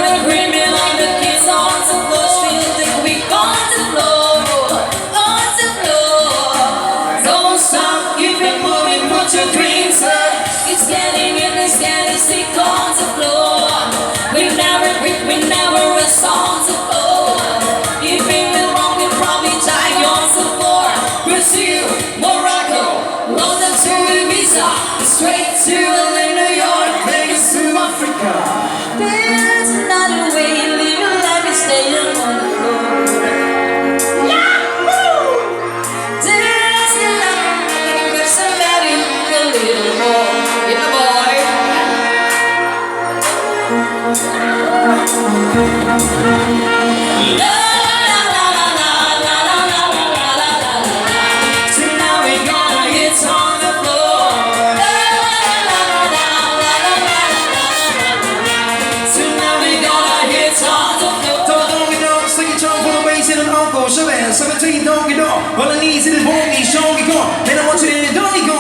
the creaming like the kids on the floor. Still think we gone to blow, gone to blow. Don't stop, keep it moving, put your dreams up. It's getting in, it's getting sick on the floor. We never quit, we never rest on the floor. If it went wrong, we probably die on the floor. Brazil, Morocco, London to Ibiza, straight to LA, New York, Vegas to Africa. There's another way, live your life and stay on the road. Yahoo! There's another way, there's somebody a little more. Yeah, boy. La, la, la, la, la, la, la, la, la, la, la, la. Tonight we gonna hit on the floor. La, la, la, la, la, la, la, la, la, la. Tonight we gonna hit on the floor. Donkey dog, stick your tongue full of bass in an uncle. Show 17 donkey dog. All I need is this wonky, show me go. And I want you to donkey go.